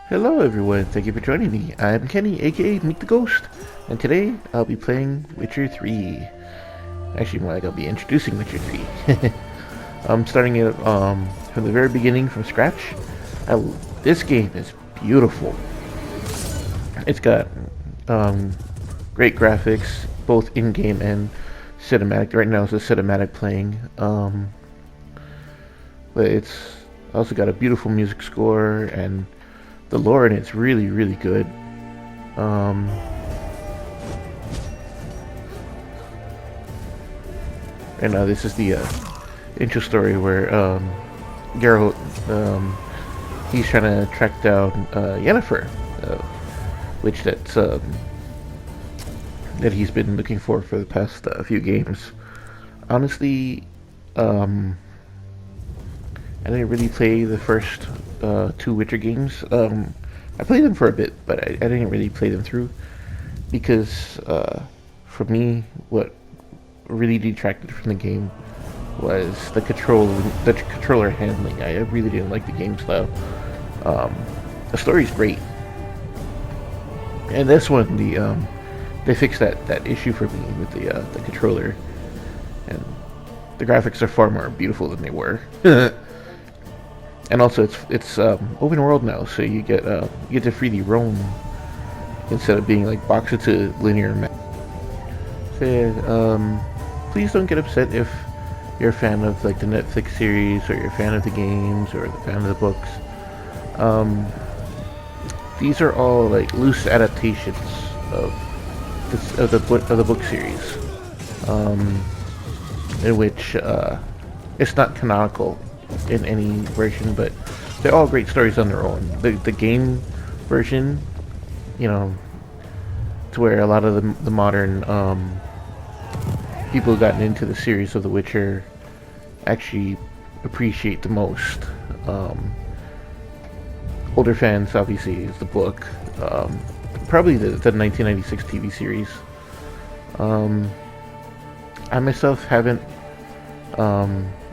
Hello everyone, thank you for joining me. I'm Kenny, aka Meek the Ghost, and today I'll be playing Witcher 3. Actually, more like I'll be introducing Witcher 3. I'm starting it from the very beginning, from scratch. This game is beautiful. It's got um, great graphics, both in-game and cinematic. Right now it's a cinematic playing, but it's also got a beautiful music score, and the lore in it's really, really good. Um, and this is the intro story where Geralt, he's trying to track down Yennefer, which that he's been looking for the past few games. Honestly, I didn't really play the first two Witcher games. I played them for a bit, but I didn't really play them through because for me, what really detracted from the game was the controller handling. I really didn't like the game style. The story's great, and this one they fixed that issue for me with the controller, and the graphics are far more beautiful than they were. And also, it's open world now, so you get to freely roam instead of being like boxed into linear map. So yeah, please don't get upset if you're a fan of like the Netflix series, or you're a fan of the games, or the fan of the books. Um, these are all like loose adaptations of the book series, um, in which it's not canonical in any version, but they're all great stories on their own. The game version, you know, to where a lot of the modern people who gotten into the series of The Witcher actually appreciate the most. Older fans, obviously, is the book. Probably the 1996 TV series. Um, I myself haven't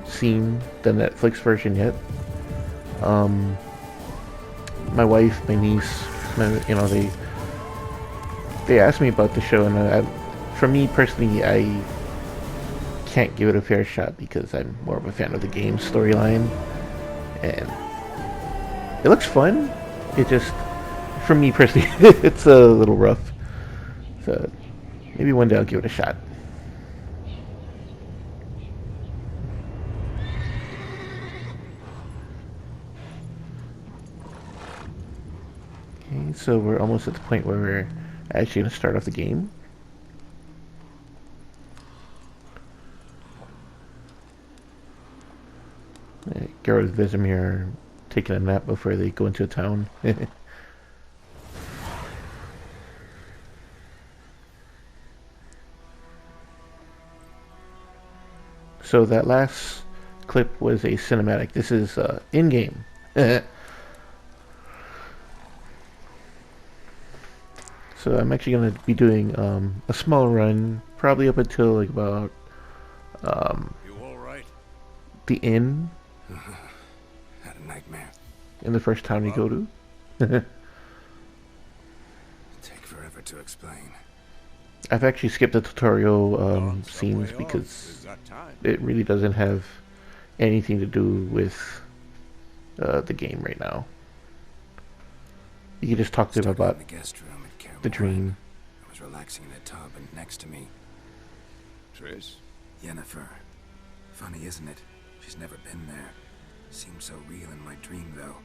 seen the Netflix version yet. Um, my wife, my niece, they asked me about the show, and for me personally, I can't give it a fair shot because I'm more of a fan of the game storyline, and it looks fun. It just, for me personally, it's a little rough. So maybe one day I'll give it a shot. Okay, so we're almost at the point where we're actually going to start off the game. Geralt and Vesemir are taking a nap before they go into a town. So that last clip was a cinematic. This is in-game. So I'm actually going to be doing a small run, probably up until like about You all right? the inn Had a nightmare. in the first town you go to. Take forever to explain. I've actually skipped the tutorial Gone some scenes way off. because We've got time. it really doesn't have anything to do with the game right now. You can just talk to him Started about in the guest room at Care the dream. I was relaxing in a tub, and next to me, Triss? Yennefer. Funny, isn't it? She's never been there. Seemed so real in my dream, though.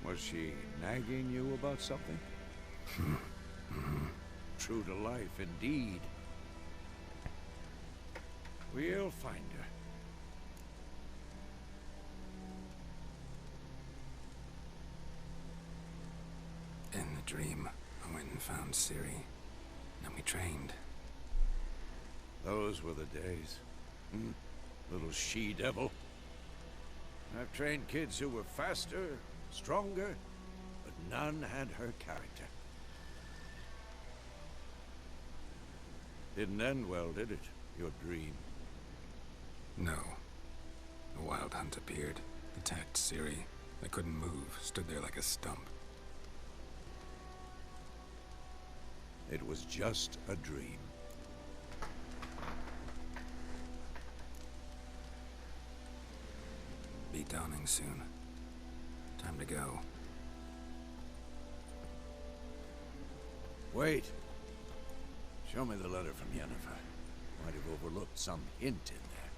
Was she nagging you about something? True to life, indeed. We'll find her. In the dream, I went and found Ciri. And we trained. Those were the days. Little she-devil. I've trained kids who were faster, stronger, but none had her character. Didn't end well, did it? Your dream. No. A wild hunt appeared, attacked Ciri. I couldn't move, stood there like a stump. It was just a dream. Be dawning soon. Time to go. Wait. Show me the letter from Yennefer. Might have overlooked some hint in there.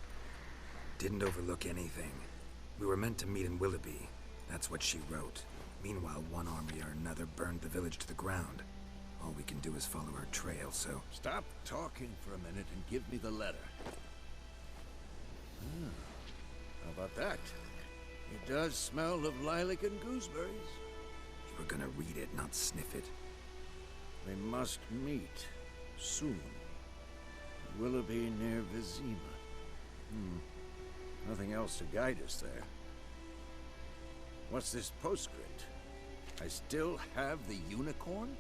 Didn't overlook anything. We were meant to meet in Willoughby. That's what she wrote. Meanwhile, one army or another burned the village to the ground. All we can do is follow her trail, so... Stop talking for a minute and give me the letter. How about that? It does smell of lilac and gooseberries. You were gonna read it, not sniff it. We must meet soon. Willoughby near Vizima. Nothing else to guide us there. What's this postscript? I still have the unicorn?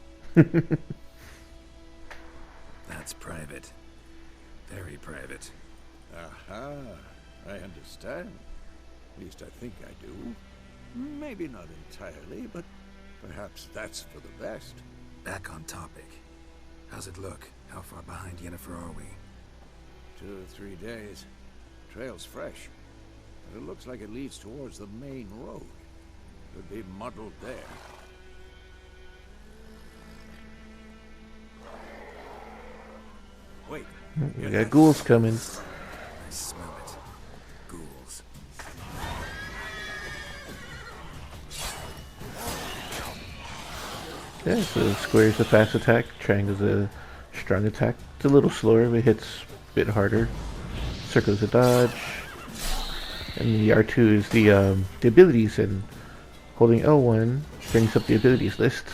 That's private. Very private. Aha, I understand. At least I think I do. Maybe not entirely, but perhaps that's for the best. Back on topic. How's it look? How far behind Yennefer are we? 2 or 3 days. Trail's fresh, but it looks like it leads towards the main road. Could be muddled there. Wait. We got ghouls coming. I smell it. Ghouls. Yeah, so square's a fast attack, triangle's a strong attack. It's a little slower, but it hits a bit harder. Circle's a dodge. And the R2 is the abilities, and holding L1 brings up the abilities list.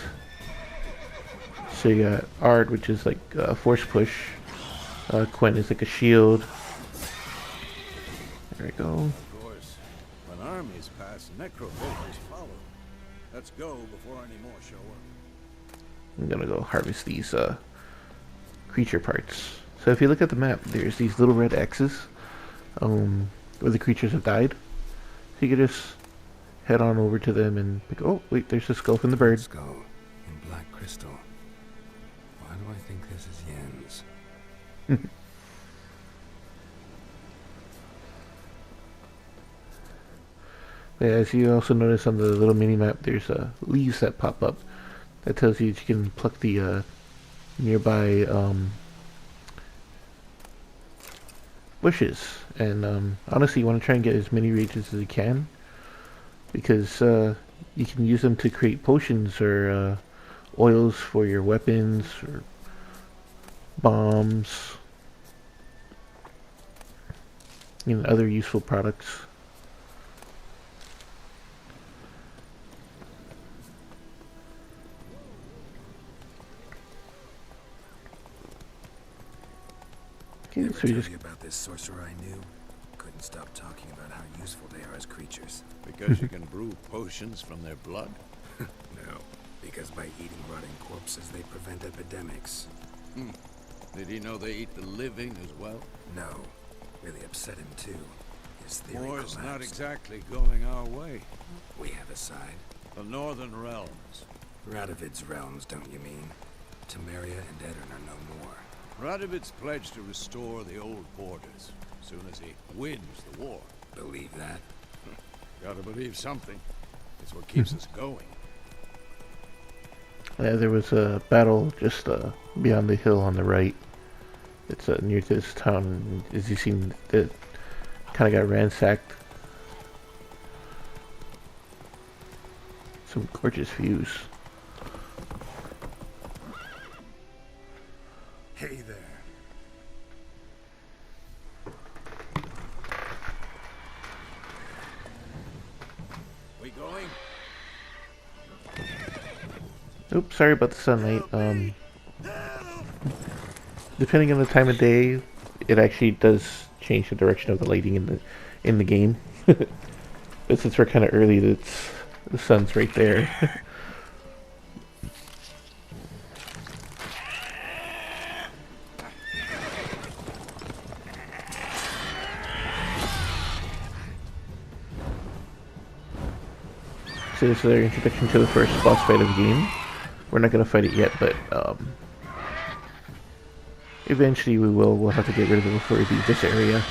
So you got Ard, which is like force push. Quen is like a shield. There we go. Of course, when armies pass, necrovillagers follow. Let's go before any more show up. I'm gonna go harvest these creature parts. So if you look at the map, there's these little red X's where the creatures have died. So you can just head on over to them and pick. Oh wait, there's the skull from the bird. Skull in black crystal. Why do I think this is Yen's? Yeah, as you also notice on the little mini map, there's leaves that pop up. That tells you that you can pluck the nearby bushes. And honestly, you want to try and get as many reagents as you can, because you can use them to create potions or oils for your weapons or bombs, other useful products. Okay, Ever so we tell just you about this sorcerer I knew? Couldn't stop talking about how useful they are as creatures. Because you can brew potions from their blood? No, because by eating rotting corpses, they prevent epidemics. Did he know they eat the living as well? No, really upset him too. His theory War's collapsed. not exactly going our way. We have a side. The Northern Realms. Radovid's realms, don't you mean? Temeria and Edirn are no more. Radovid's pledged to restore the old borders as soon as he wins the war. Believe that? Gotta believe something. It's what keeps us going. Yeah, there was a battle just beyond the hill on the right. It's near to this town. As you've seen, it kind of got ransacked. Some gorgeous views. Hey there. We going? Oops, sorry about the sunlight. Depending on the time of day, it actually does change the direction of the lighting in the game. But since we're kind of early, the sun's right there. So this is our introduction to the first boss fight of the game. We're not going to fight it yet, but Eventually we'll have to get rid of it before we leave this area.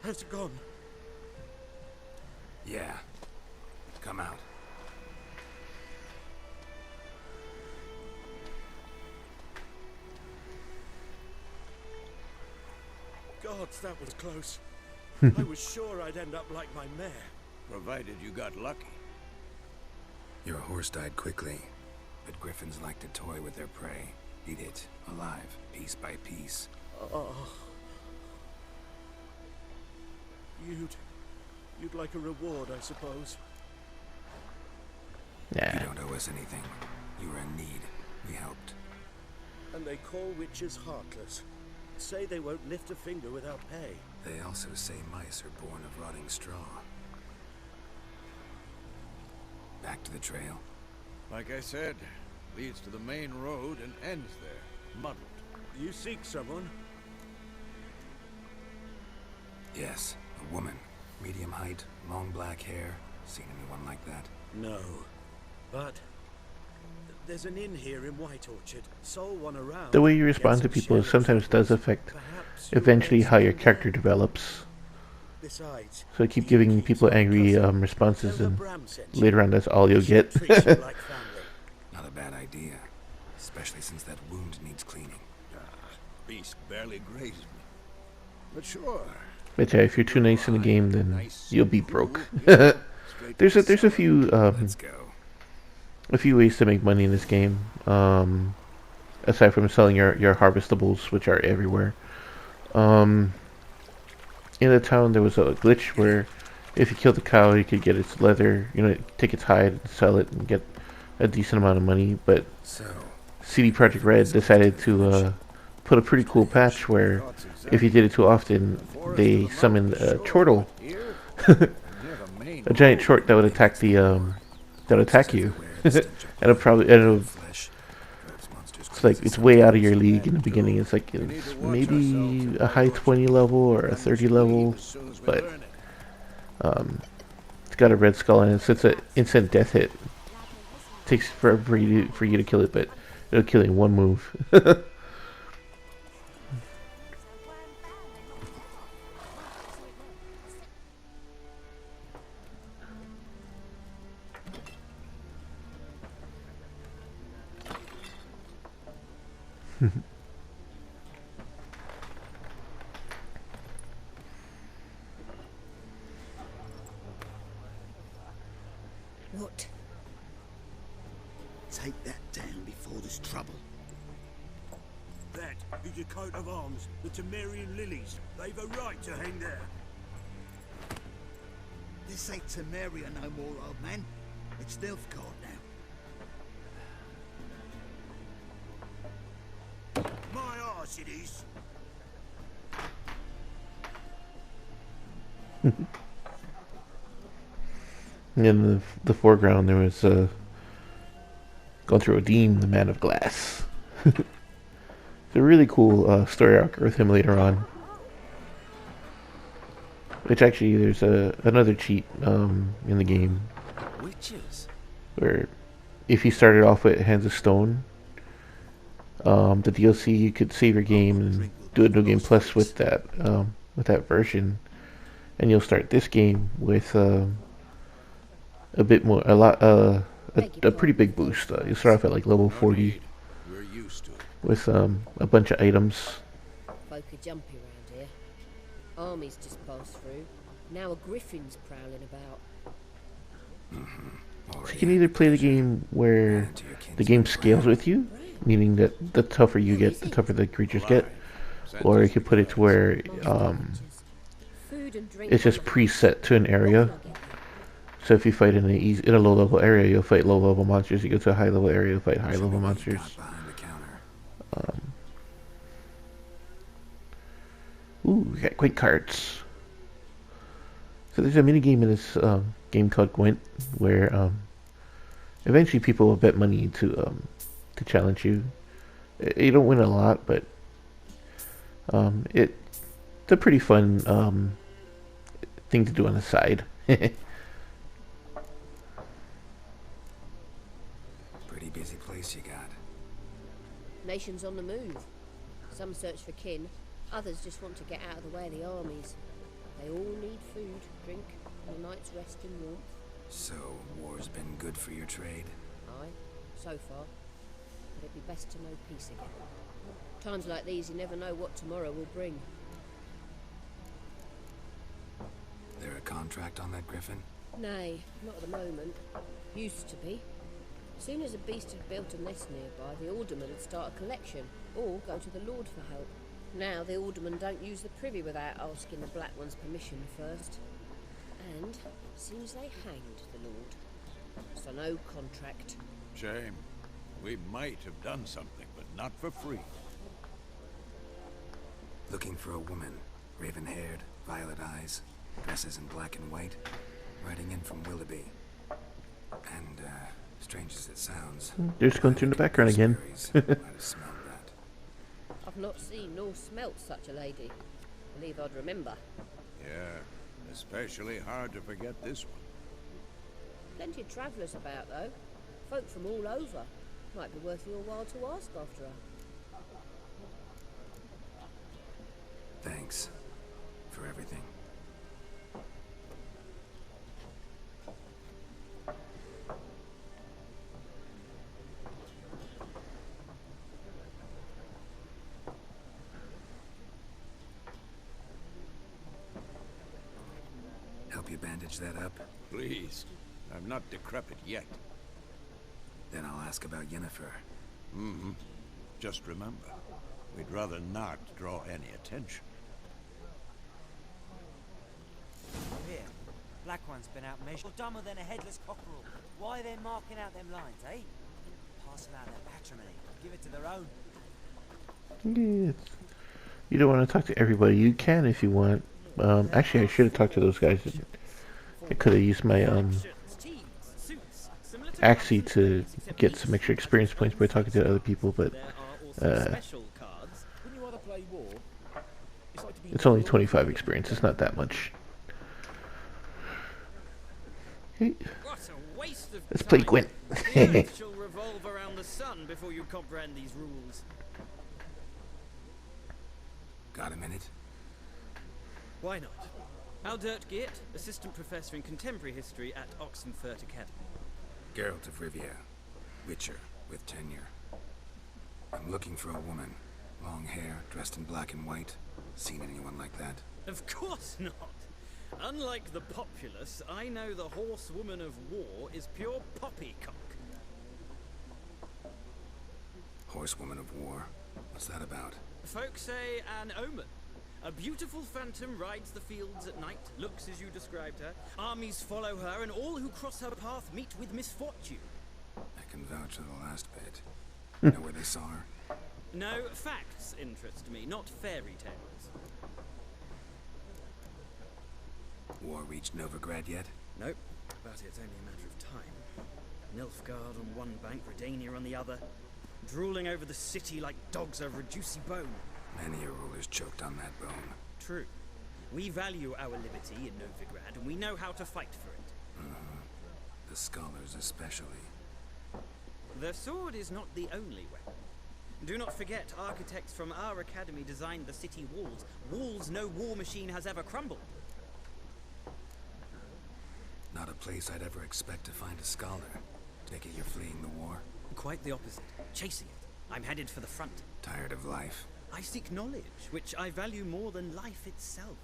Has it gone? Yeah. Come out. Gods, that was close. I was sure I'd end up like my mare. Provided you got lucky. Your horse died quickly, but griffins like to toy with their prey. Eat it, alive, piece by piece. Oh. You'd like a reward, I suppose. Nah. You don't owe us anything. You were in need. We helped. And they call witches heartless. Say they won't lift a finger without pay. They also say mice are born of rotting straw. Back to the trail. Like I said, leads to the main road and ends there, muddled. You seek someone? Yes, a woman. Medium height, long black hair. Seen anyone like that? No. But there's an inn here in White Orchard. Sold one around. The way you respond to people sometimes does affect eventually how your character develops. Besides, So keep giving people angry responses, and later on that's all you'll get. Not a bad idea. Especially since that wound needs cleaning. Beast barely grazed me. But sure. But yeah, if you're too nice in the game, then you'll be broke. there's a few Let's go. a few ways to make money in this game. Aside from selling your harvestables, which are everywhere. In the town, there was a glitch where if you killed the cow, you could get its leather, take its hide and sell it and get a decent amount of money. But CD Projekt Red decided to put a pretty cool patch where if you did it too often, they summoned a chortle, a giant short that would attack you, and it's like it's way out of your league in the beginning. It's like it's maybe a high 20 level or a 30 level, but it's got a red skull on it, so it's an instant death hit. Takes forever for you to kill it, but it'll kill you in one move. What? Take that down before there's trouble. That is your coat of arms, the Temerian lilies. They've a right to hang there. This ain't Temeria no more, old man. It's Nilfgaard now. My arse it is. In the foreground, there was going through Odin, the Man of Glass. It's a really cool story arc with him later on. Which actually, there's another cheat in the game. Witches. Where if you started off with Hands of Stone, the DLC, you could save your game and do a New Game Plus with that version, and you'll start this game with a pretty big boost. You start off at like level 40 We're used to it. with a bunch of items. Folk are jumpy around here. Armies just passed through. Now a griffin's prowling about. So you can either play the game where the game scales with you, meaning that the tougher you get, the tougher the creatures get, or you can put it to where Food and drink. it's just preset to an area. So if you fight in a low level area, you'll fight low level monsters. You go to a high level area, you'll fight high level monsters. Behind the counter. Ooh, we got Gwent cards. So there's a mini game in this game called Gwent, where eventually people will bet money to challenge you. You don't win a lot, but it's a pretty fun thing to do on the side. Pretty busy place you got. Nations on the move. Some search for kin, others just want to get out of the way of the armies. They all need food, drink, and a night's rest and warmth. So, war's been good for your trade? Aye, so far. But it'd be best to know peace again. Times like these, you never know what tomorrow will bring. There a contract on that griffin? Nay, not at the moment. Used to be. As soon as a beast had built a nest nearby, the alderman would start a collection, or go to the Lord for help. Now the aldermen don't use the privy without asking the Black One's permission first. And seems they hanged the Lord. So no contract. Shame. We might have done something, but not for free. Looking for a woman. Raven-haired, violet eyes, dresses in black and white. Riding in from Willoughby. And, strange as it sounds... They're just going through the background again. Might have smelled that. I've not seen nor smelt such a lady. Believe I'd remember. Yeah, especially hard to forget this one. Plenty of travellers about, though. Folk from all over. Might be worth your while to ask after her. Thanks. For everything. Help you bandage that up? Please. I'm not decrepit yet. Then I'll ask about Yennefer. Mm-hmm. Just remember, we'd rather not draw any attention. Here, Black One's been out measured. Dumber than a headless cockerel. Why they're marking out them lines, eh? Pass them out their patrimony. Give it to their own. Yes. You don't want to talk to everybody. You can if you want. Actually, I should have talked to those guys. I could have used my Axie to get some extra experience points by talking to other people, but it's only 25 experience. It's not that much. Okay. Let's play Gwent. The earth shall revolve around the sun before you comprehend these rules. Got a minute? Why not? Aldert Geert, Assistant Professor in Contemporary History at Oxenfurt Academy. Geralt of Rivia. Witcher, with tenure. I'm looking for a woman. Long hair, dressed in black and white. Seen anyone like that? Of course not. Unlike the populace, I know the horsewoman of war is pure poppycock. Horsewoman of war? What's that about? Folks say an omen. A beautiful phantom rides the fields at night, looks as you described her. Armies follow her, and all who cross her path meet with misfortune. I can vouch for the last bit. Know where they saw her? No, facts interest me, not fairy tales. War reached Novigrad yet? Nope, but it's only a matter of time. Nilfgaard on one bank, Redania on the other, drooling over the city like dogs over a juicy bone. Many a ruler's choked on that bone. True. We value our liberty in Novigrad, and we know how to fight for it. The scholars especially. The sword is not the only weapon. Do not forget, architects from our academy designed the city walls. Walls no war machine has ever crumbled. Not a place I'd ever expect to find a scholar. Take it you're fleeing the war? Quite the opposite. Chasing it. I'm headed for the front. Tired of life? I seek knowledge, which I value more than life itself.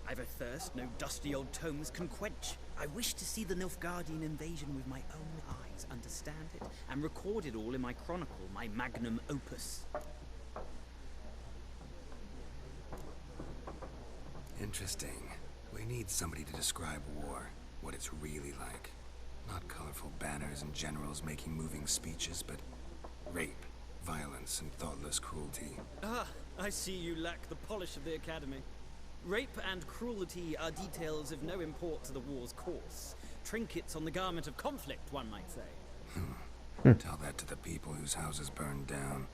I've a thirst no dusty old tomes can quench. I wish to see the Nilfgaardian invasion with my own eyes, understand it, and record it all in my chronicle, my magnum opus. Interesting. We need somebody to describe war, what it's really like. Not colorful banners and generals making moving speeches, but rape, violence, and thoughtless cruelty. Ah, I see you lack the polish of the academy. Rape and cruelty are details of no import to the war's course. Trinkets on the garment of conflict, one might say. Tell that to the people whose houses burned down.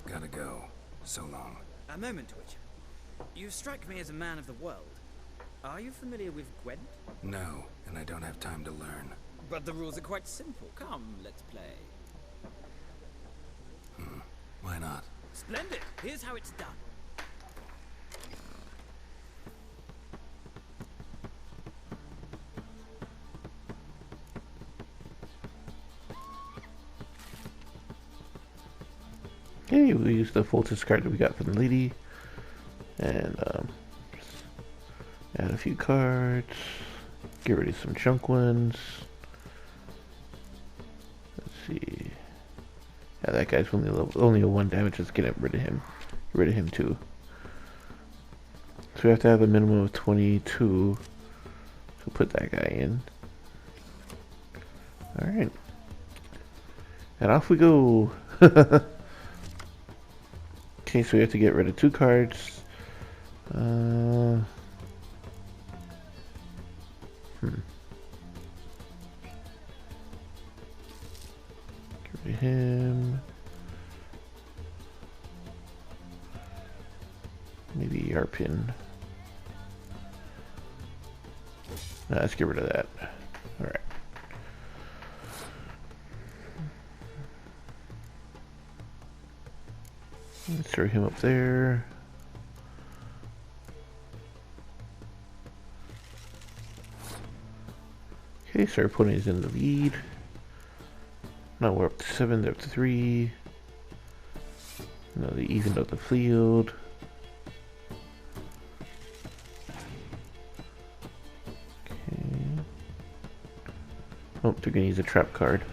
Gotta go. So long. A moment, Witcher. You strike me as a man of the world. Are you familiar with Gwent? No, and I don't have time to learn. But the rules are quite simple. Come, let's play. Why not? Splendid. Here's how it's done. Okay, we use the Fulton's card that we got from the lady. And add a few cards. Get rid of some junk ones. Let's see. Yeah, that guy's only a 1 damage. Let's get rid of him. Get rid of him too. So we have to have a minimum of 22 to put that guy in. Alright. And off we go. Okay, so we have to get rid of 2 cards. Get rid of him. Maybe Yarpin. No, let's get rid of that. Alright. Let's throw him up there. Okay, so our opponent is in the lead. Now we're up to 7, they're up to 3. Now they evened out the field. Okay. Oh, they're gonna use a trap card.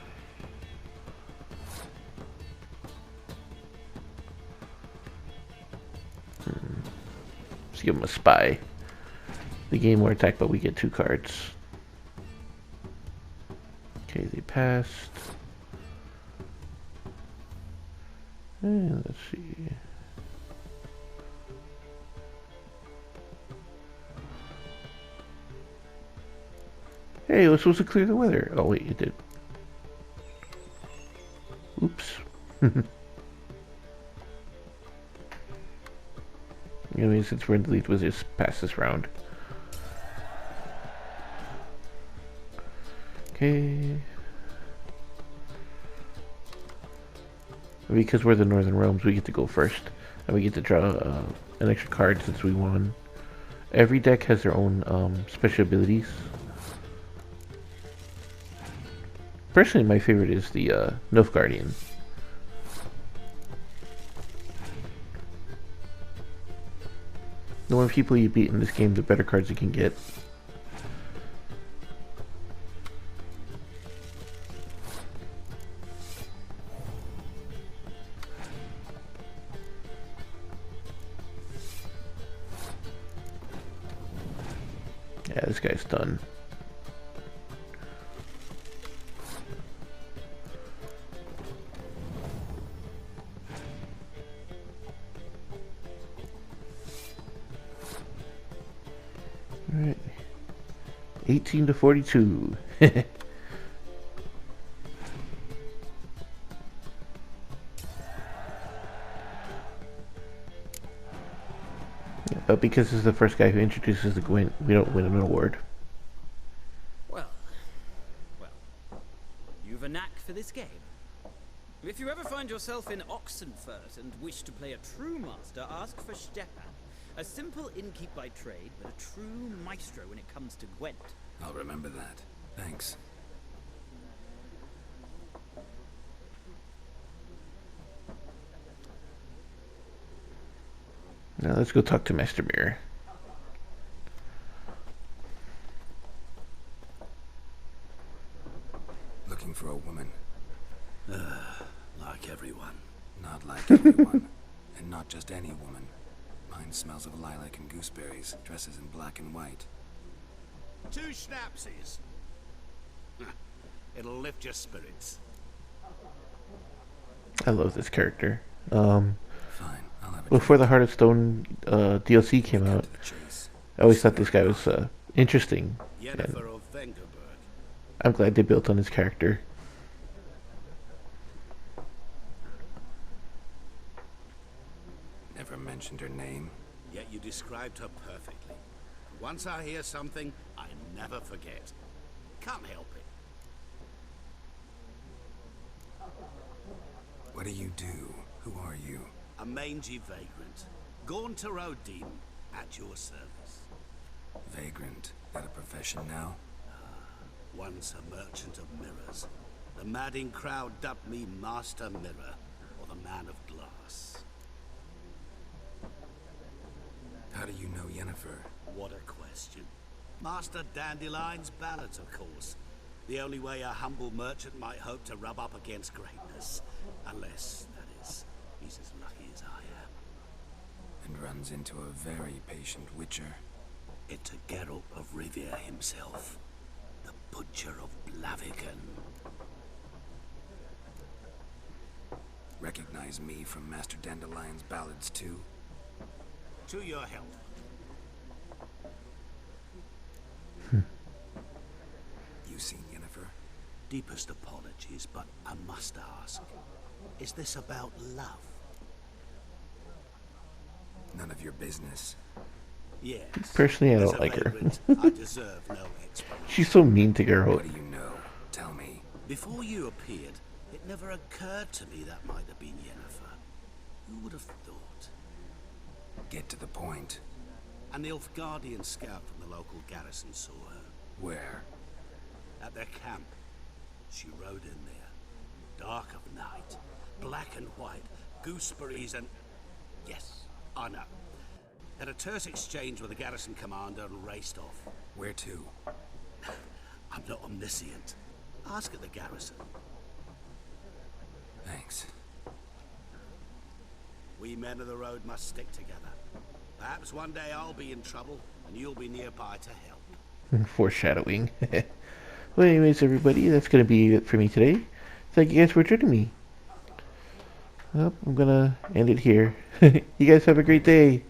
Let's give him a spy. The game will attack, but we get 2 cards. Okay, they passed. And let's see. Hey, it was supposed to clear the weather. Oh wait, it did. Oops. I mean, since we're in the lead, we'll just pass this round. Okay. Because we're the Northern Realms, we get to go first. And we get to draw an extra card since we won. Every deck has their own special abilities. Personally, my favorite is the Nilfgaardian. The more people you beat in this game, the better cards you can get. Yeah, this guy's done. Alright. 18 to 42. But because this is the first guy who introduces the Gwent, we don't win an award. Well, you've a knack for this game. If you ever find yourself in Oxenfurt and wish to play a true master, ask for Stepan. A simple innkeep by trade, but a true maestro when it comes to Gwent. I'll remember that. Thanks. Now let's go talk to Master Mirror. Looking for a woman. Like everyone. Not like everyone. And not just any woman. Mine smells of lilac and gooseberries, dresses in black and white. 2 schnapsies. It'll lift your spirits. I love this character. Fine, I'll have it. Before the Heart of Stone DLC came out, The chase. I always thought this guy was interesting. And Yennefer of Vengerberg. I'm glad they built on his character. mentioned her name. Yet you described her perfectly. Once I hear something, I never forget. Can't help it. What do you do? Who are you? A mangy vagrant. Gone to road demon. At your service. Vagrant. That a profession now? Once a merchant of mirrors. The madding crowd dubbed me Master Mirror, or the Man of Glass. How do you know Yennefer? What a question. Master Dandelion's ballads, of course. The only way a humble merchant might hope to rub up against greatness. Unless, that is, he's as lucky as I am. And runs into a very patient witcher. It's a Geralt of Rivia himself. The Butcher of Blaviken. Recognize me from Master Dandelion's ballads too? To your help. You seen Yennefer? Deepest apologies, but I must ask. Is this about love? None of your business. Yes. Personally, I As don't a like her. vagrant, I deserve no explanation. She's so mean to Geralt. What do you know? Tell me. Before you appeared, it never occurred to me that might have been Yennefer. Who would have thought? Get to the point. A Nilfgaardian scout from the local garrison saw her. Where? At their camp. She rode in there. Dark of night. Black and white. Gooseberries and... Yes, I know. Had a terse exchange with the garrison commander and raced off. Where to? I'm not omniscient. Ask at the garrison. Thanks. We men of the road must stick together. Perhaps one day I'll be in trouble, and you'll be nearby to help. Foreshadowing. Well, anyways, everybody, that's going to be it for me today. Thank you guys for joining me. Well, I'm going to end it here. You guys have a great day.